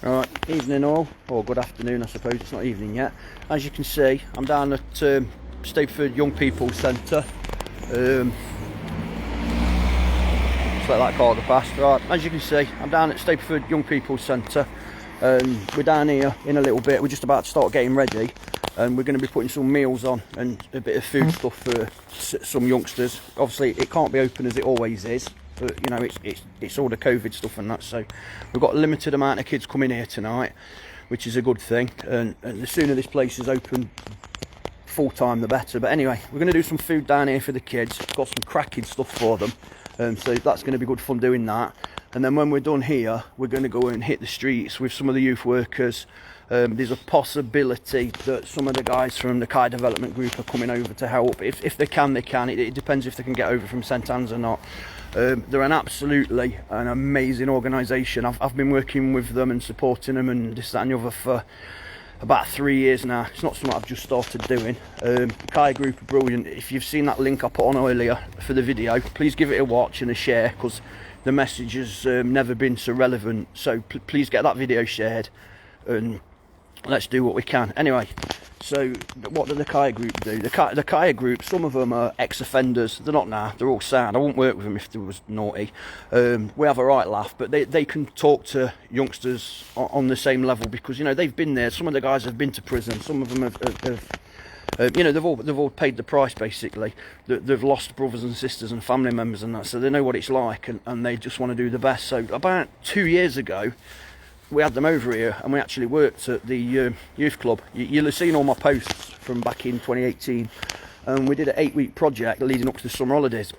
Right, evening all, or good afternoon I suppose, it's not evening yet. As you can see, I'm down at Stapleford Young People's Centre. Just let that car go past. Right, as you can see, I'm down at Stapleford Young People's Centre. We're down here in a little bit, we're just about to start getting ready. And we're going to be putting some meals on and a bit of food stuff for some youngsters. Obviously it can't be open as it always is, but you know it's all the COVID stuff and that, so we've got a limited amount of kids coming here tonight, which is a good thing, and the sooner this place is open full time the better. But anyway, we're going to do some food down here for the kids, got some cracking stuff for them, so that's going to be good fun doing that. And then when we're done here, we're going to go and hit the streets with some of the youth workers. There's a possibility that some of the guys from the Chayah development group are coming over to help. If they can, they can. It depends if they can get over from St Anne's or not. They're absolutely an amazing organisation. I've been working with them and supporting them and this, that and the other for about 3 years now. It's not something I've just started doing. The Chayah group are brilliant. If you've seen that link I put on earlier for the video, please give it a watch and a share, because the message has never been so relevant. So please get that video shared and let's do what we can. Anyway, so what do the Chayah group do? The Chayah group, some of them are ex-offenders. They're not now, they're all sound. I wouldn't work with them if they was naughty. We have a right laugh, but they can talk to youngsters on the same level, because you know they've been there. Some of the guys have been to prison, some of them have you know, they've all paid the price basically. They've lost brothers and sisters and family members and that, so they know what it's like, and they just want to do the best. So about 2 years ago, we had them over here and we actually worked at the youth club. You'll have seen all my posts from back in 2018, and we did an 8-week project leading up to the summer holidays.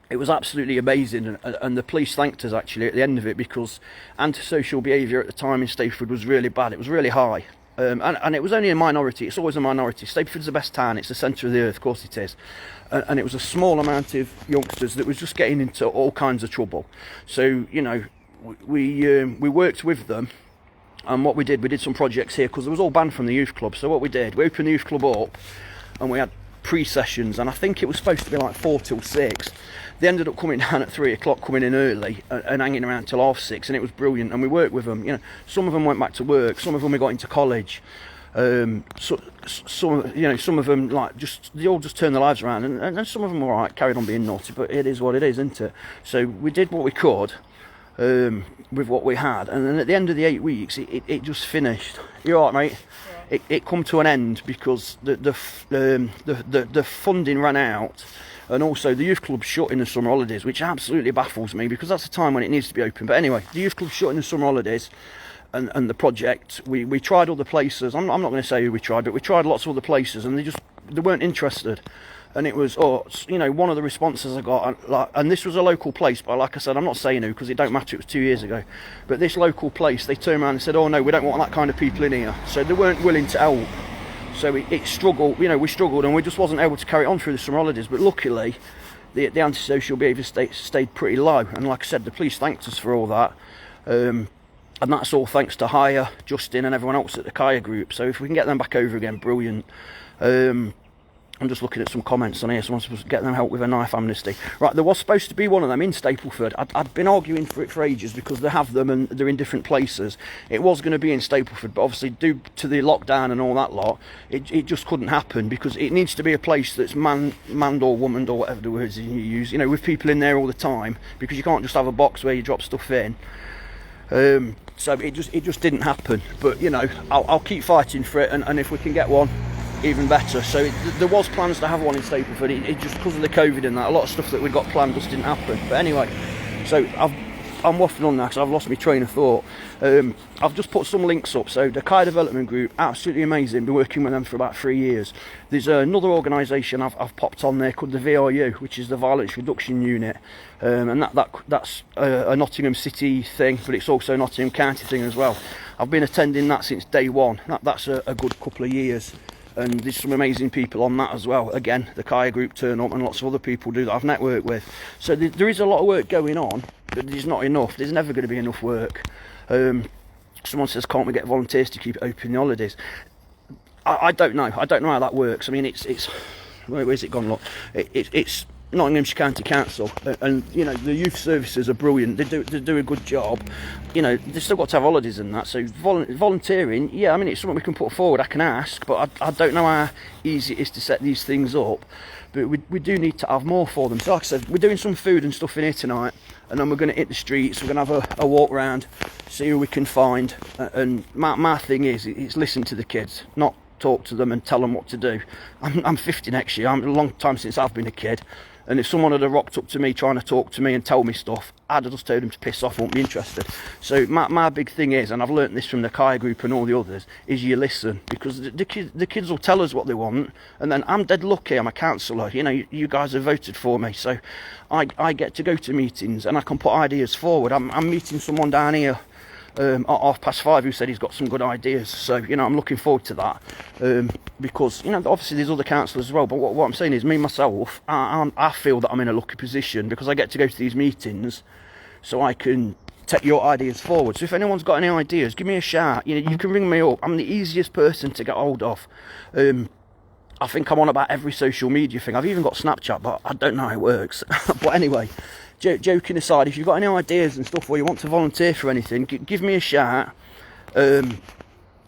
It was absolutely amazing, and the police thanked us actually at the end of it, because antisocial behaviour at the time in Stapleford was really bad. It was really high. And it was only a minority. It's always a minority. Stapleford's the best town, it's the centre of the earth, of course it is, and it was a small amount of youngsters that was just getting into all kinds of trouble. So you know, we worked with them, and what we did some projects here, because it was all banned from the youth club. So what we did, we opened the youth club up and we had pre-sessions, and I think it was supposed to be like 4 till 6. They ended up coming down at 3 o'clock, coming in early and hanging around till 6:30, and it was brilliant. And we worked with them. You know, some of them went back to work, some of them we got into college. Some of them they all just turned their lives around, and some of them were all right, carried on being naughty. But it is what it is, isn't it? So we did what we could with what we had, and then at the end of the 8 weeks, it just finished. You're all right, mate? Yeah. It come to an end because the funding ran out, and also the youth club shut in the summer holidays, which absolutely baffles me, because that's the time when it needs to be open. But anyway, the youth club shut in the summer holidays, and the project, we tried other places. I'm not going to say who we tried, but we tried lots of other places, and they weren't interested. And it was, you know, one of the responses I got, and this was a local place, but like I said, I'm not saying who, because it don't matter, it was 2 years ago. But this local place, they turned around and said, oh no, we don't want that kind of people in here. So they weren't willing to help. So it struggled, you know, we struggled, and we just wasn't able to carry it on through the summer holidays. But luckily, the antisocial behaviour stayed pretty low. And like I said, the police thanked us for all that. And that's all thanks to Chayah, Justin and everyone else at the Chayah group. So if we can get them back over again, brilliant. I'm just looking at some comments on here. Someone's supposed to get them help with a knife amnesty. Right, there was supposed to be one of them in Stapleford. I'd been arguing for it for ages, because they have them and they're in different places. It was going to be in Stapleford, but obviously due to the lockdown and all that lot, it just couldn't happen, because it needs to be a place that's manned or womaned, or whatever the words you use, you know, with people in there all the time, because you can't just have a box where you drop stuff in. So it just didn't happen. But you know, I'll keep fighting for it, and if we can get one, even better. So there was plans to have one in Stapleford. It just, because of the COVID and that, a lot of stuff that we got planned just didn't happen. But anyway, so I'm waffling on now because I've lost my train of thought. I've just put some links up. So the Chayah development group, absolutely amazing. Been working with them for about 3 years. There's another organisation I've popped on there called the VRU, which is the Violence Reduction Unit, and that's a Nottingham City thing, but it's also a Nottingham County thing as well. I've been attending that since day one. That's a good couple of years. And there's some amazing people on that as well. Again, the Chayah group turn up, and lots of other people do that I've networked with. So there is a lot of work going on, but there's not enough. There's never going to be enough work. Someone says, can't we get volunteers to keep it open in the holidays? I don't know. I don't know how that works. I mean, it's where's it gone? Look, it's Nottinghamshire County Council, and you know the youth services are brilliant. They do a good job. You know, they've still got to have holidays and that. So volunteering, yeah, I mean it's something we can put forward. I can ask, but I don't know how easy it is to set these things up. But we do need to have more for them. So like I said, we're doing some food and stuff in here tonight, and then we're going to hit the streets. We're going to have a walk round, see who we can find. And my thing is, it's listen to the kids, not talk to them and tell them what to do. I'm 50 next year. I'm a long time since I've been a kid. And if someone had rocked up to me trying to talk to me and tell me stuff, I'd have just told them to piss off, won't be interested. So my big thing is, and I've learnt this from the Chayah group and all the others, is you listen. Because the kids will tell us what they want, and then I'm dead lucky, I'm a councillor. You know, you guys have voted for me, so I get to go to meetings and I can put ideas forward. I'm meeting someone down here at 5:30 who said he's got some good ideas, so you know I'm looking forward to that, because you know obviously there's other councillors as well, but what I'm saying is me myself, I feel that I'm in a lucky position because I get to go to these meetings so I can take your ideas forward. So if anyone's got any ideas, give me a shout. You know, you can ring me up. I'm the easiest person to get hold of. I think I'm on about every social media thing. I've even got Snapchat, but I don't know how it works. But anyway, joking aside, if you've got any ideas and stuff or you want to volunteer for anything, give me a shout, and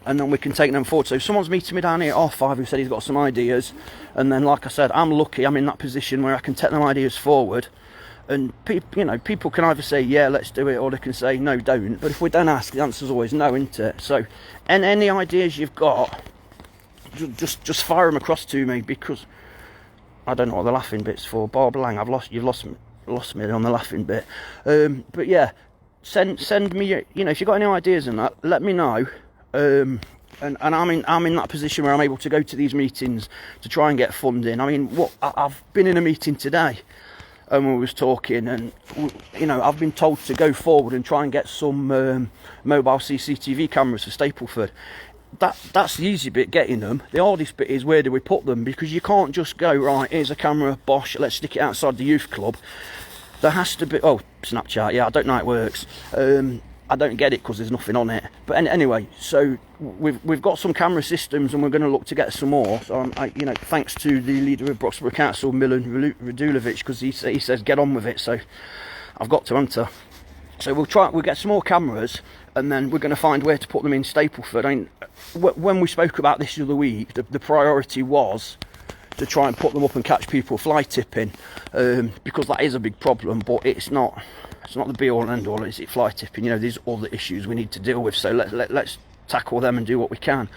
then we can take them forward. So if someone's meeting me down here at 5:30 who said he's got some ideas, and then like I said, I'm lucky, I'm in that position where I can take them ideas forward, and people can either say yeah, let's do it, or they can say no, don't. But if we don't ask, the answer's always no, isn't it? So any ideas you've got, just fire them across to me, because I don't know what the laughing bit's for. Bob Lang, you've lost me on the laughing bit. But yeah, send me, you know, if you've got any ideas in that, let me know. And I'm in that position where I'm able to go to these meetings to try and get funding. I mean, I've been in a meeting today, and we was talking, and you know, I've been told to go forward and try and get some mobile CCTV cameras for Stapleford. That's the easy bit, getting them. The hardest bit is where do we put them, because you can't just go, right, here's a camera, bosh, let's stick it outside the youth club. There has to be, oh, Snapchat, yeah, I don't know how it works. I don't get it because there's nothing on it. But anyway, so we've got some camera systems, and we're going to look to get some more. So you know, thanks to the leader of Broxborough Council, Milan Radulovic, because he says get on with it. So I've got to enter. So we'll get some more cameras, and then we're going to find where to put them in Stapleford. I mean, when we spoke about this the other week, the priority was to try and put them up and catch people fly tipping, because that is a big problem, but it's not the be all and end all, is it, fly tipping? You know, there's other issues we need to deal with, so let's tackle them and do what we can.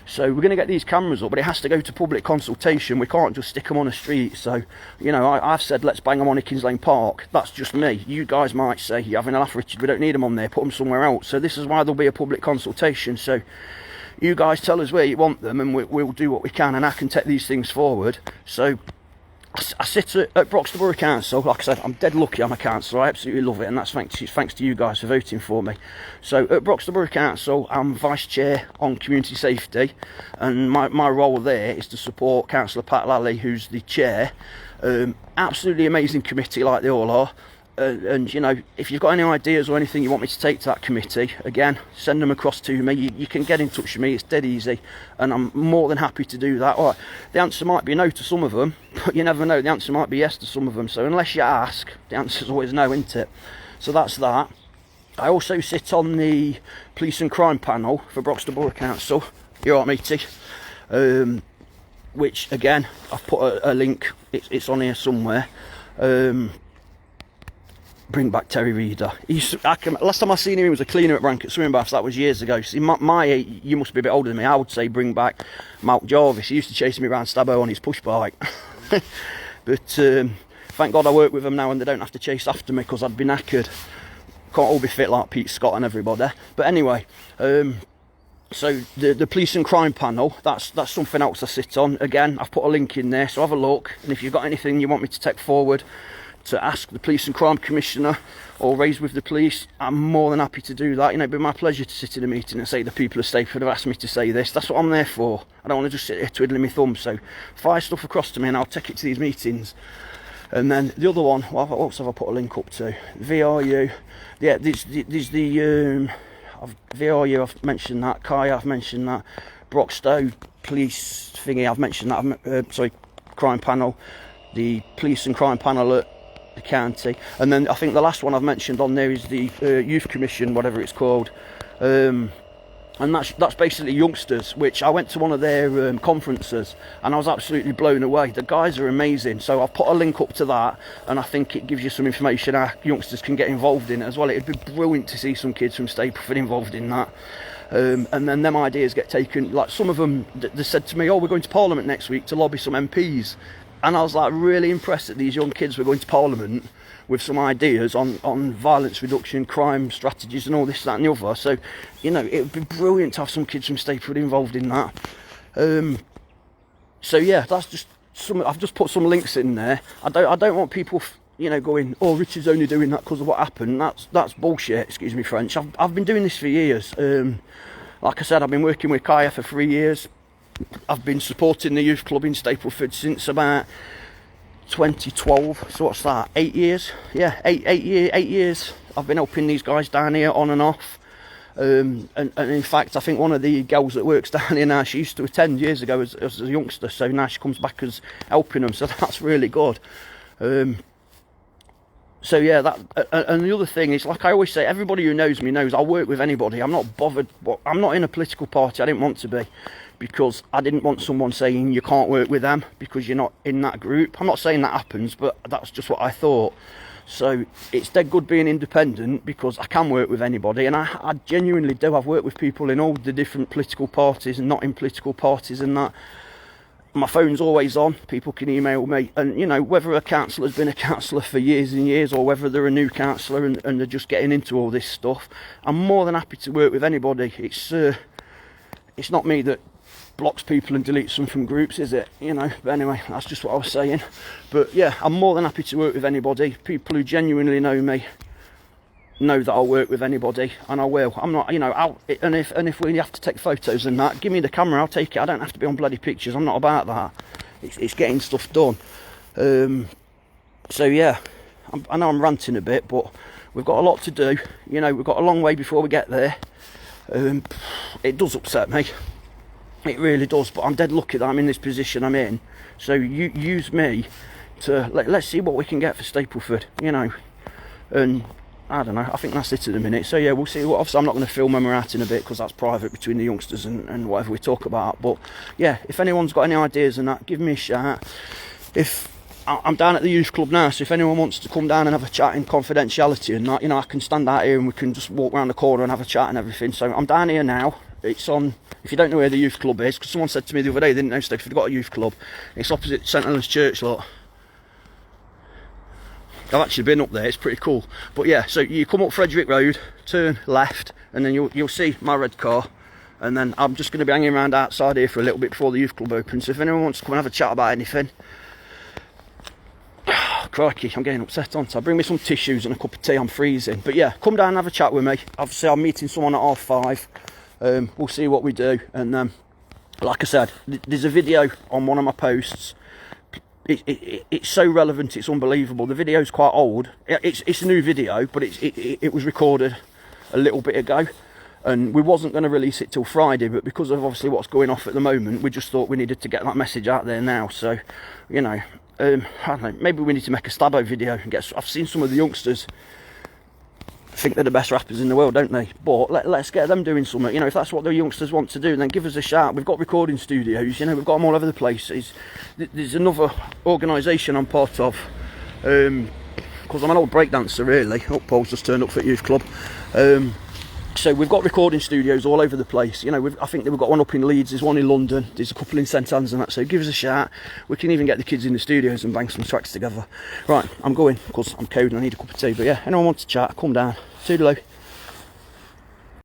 So we're going to get these cameras up, but it has to go to public consultation. We can't just stick them on the street. So, you know, I've said let's bang them on Hickins Lane Park. That's just me. You guys might say, you're having a laugh, Richard, we don't need them on there, put them somewhere else. So this is why there'll be a public consultation. So you guys tell us where you want them, and we'll do what we can, and I can take these things forward. So I sit at Broxborough Borough Council. Like I said, I'm dead lucky I'm a councillor. I absolutely love it, and that's thanks to you guys for voting for me. So at Broxborough Borough Council, I'm vice chair on community safety, and my role there is to support Councillor Pat Lally, who's the chair. Absolutely amazing committee, like they all are. And you know, if you've got any ideas or anything you want me to take to that committee, again, send them across to me. You can get in touch with me, it's dead easy, and I'm more than happy to do that. All right, the answer might be no to some of them, but you never know, the answer might be yes to some of them. So unless you ask, the answer's always no, isn't it? So that's that. I also sit on the police and crime panel for Broxborough Borough Council. You're all right, matey? Which again, I've put a link, it's on here somewhere. Bring back Terry Reader. Last time I seen him, he was a cleaner at Rank at Swimming Baths. That was years ago. See, you must be a bit older than me. I would say bring back Malk Jarvis. He used to chase me around Stabbo on his push bike. But thank God I work with them now, and they don't have to chase after me, because I'd be knackered. Can't all be fit like Pete Scott and everybody. But anyway, so the police and crime panel, that's something else I sit on. Again, I've put a link in there, so have a look. And if you've got anything you want me to take forward to ask the Police and Crime Commissioner or raise with the police, I'm more than happy to do that. You know, it'd be my pleasure to sit in a meeting and say the people of Stapleford have asked me to say this. That's what I'm there for. I don't want to just sit here twiddling my thumbs. So fire stuff across to me and I'll take it to these meetings. And then the other one, what else have I put a link up to? VRU. Yeah, there's the VRU, I've mentioned that. Chayah, I've mentioned that. Broxstow police thingy, I've mentioned that. Sorry, crime panel. the police and crime panel at the county, and then I think the last one I've mentioned on there is the youth commission, whatever it's called, and that's basically youngsters, which I went to one of their conferences and I was absolutely blown away. The guys are amazing, so I've put a link up to that, and I think it gives you some information how youngsters can get involved in it as well. It'd be brilliant to see some kids from Stapleford involved in that. And then them ideas get taken, like some of them, they said to me, oh, we're going to Parliament next week to lobby some MPs. And I was like really impressed that these young kids were going to Parliament with some ideas on violence reduction, crime strategies and all this, that and the other. So, you know, it would be brilliant to have some kids from Stapleford involved in that. So yeah, that's just some, I've just put some links in there. I don't want people, you know, going, oh, Richard's only doing that because of what happened. That's bullshit, excuse me French. I've been doing this for years. Like I said, I've been working with Chayah for 3 years. I've been supporting the youth club in Stapleford since about 2012. So what's that? 8 years? Yeah, eight years. I've been helping these guys down here on and off. And in fact, I think one of the girls that works down here now, she used to attend years ago as a youngster. So now she comes back as helping them. So that's really good. So yeah, and the other thing is, like I always say, everybody who knows me knows I'll work with anybody. I'm not bothered. I'm not in a political party. I didn't want to be, because I didn't want someone saying you can't work with them because you're not in that group. I'm not saying that happens, but that's just what I thought. So it's dead good being independent, because I can work with anybody, and I genuinely do. I've worked with people in all the different political parties and not in political parties and that. My phone's always on, people can email me, and you know, whether a councillor's been a councillor for years and years or whether they're a new councillor and they're just getting into all this stuff, I'm more than happy to work with anybody. It's not me that blocks people and deletes them from groups, is it? You know, but anyway, that's just what I was saying. But yeah, I'm more than happy to work with anybody. People who genuinely know me know that I'll work with anybody, and I will. I'm not, you know, and if we have to take photos and that, give me the camera, I'll take it. I don't have to be on bloody pictures. I'm not about that. It's getting stuff done. So yeah, I know I'm ranting a bit, but we've got a lot to do. You know, we've got a long way before we get there. It does upset me, it really does, but I'm dead lucky that I'm in this position I'm in. So you use me to let's see what we can get for Stapleford, you know. And I don't know, I think that's it at the minute. So yeah, we'll see. Obviously I'm not going to film when we're out in a bit, because that's private between the youngsters and whatever we talk about. But yeah, if anyone's got any ideas and that, give me a shout. If I'm down at the youth club now, so if anyone wants to come down and have a chat in confidentiality and that, you know, I can stand out here and we can just walk around the corner and have a chat and everything. So I'm down here now. It's on, if you don't know where the youth club is, because someone said to me the other day they didn't know if they've got a youth club. It's opposite St Helens Church, lot. I've actually been up there, it's pretty cool. But yeah, so you come up Frederick Road, turn left, and then you'll see my red car. And then I'm just going to be hanging around outside here for a little bit before the youth club opens. So if anyone wants to come and have a chat about anything, crikey, I'm getting upset, aren't I? Bring me some tissues and a cup of tea, I'm freezing. But yeah, come down and have a chat with me. Obviously I'm meeting someone at 5:30. We'll see what we do. And like I said, there's a video on one of my posts. It's so relevant, it's unbelievable. The video's quite old. It's a new video, but it was recorded a little bit ago, and we wasn't going to release it till Friday, but because of obviously what's going off at the moment, we just thought we needed to get that message out there now. So, you know, I don't know, maybe we need to make a Stabbo video and get. I've seen some of the youngsters think they're the best rappers in the world, don't they? But let's get them doing something. You know, if that's what the youngsters want to do, then give us a shout. We've got recording studios, you know, we've got them all over the place. There's another organisation I'm part of, because I'm an old breakdancer really. Oh, Paul's just turned up for youth club. So we've got recording studios all over the place. You know, I think we've got one up in Leeds, there's one in London, there's a couple in St Helens and that. So give us a shout. We can even get the kids in the studios and bang some tracks together. Right, I'm going because I'm cold and I need a cup of tea. But yeah, anyone wants to chat, come down. Toodaloo.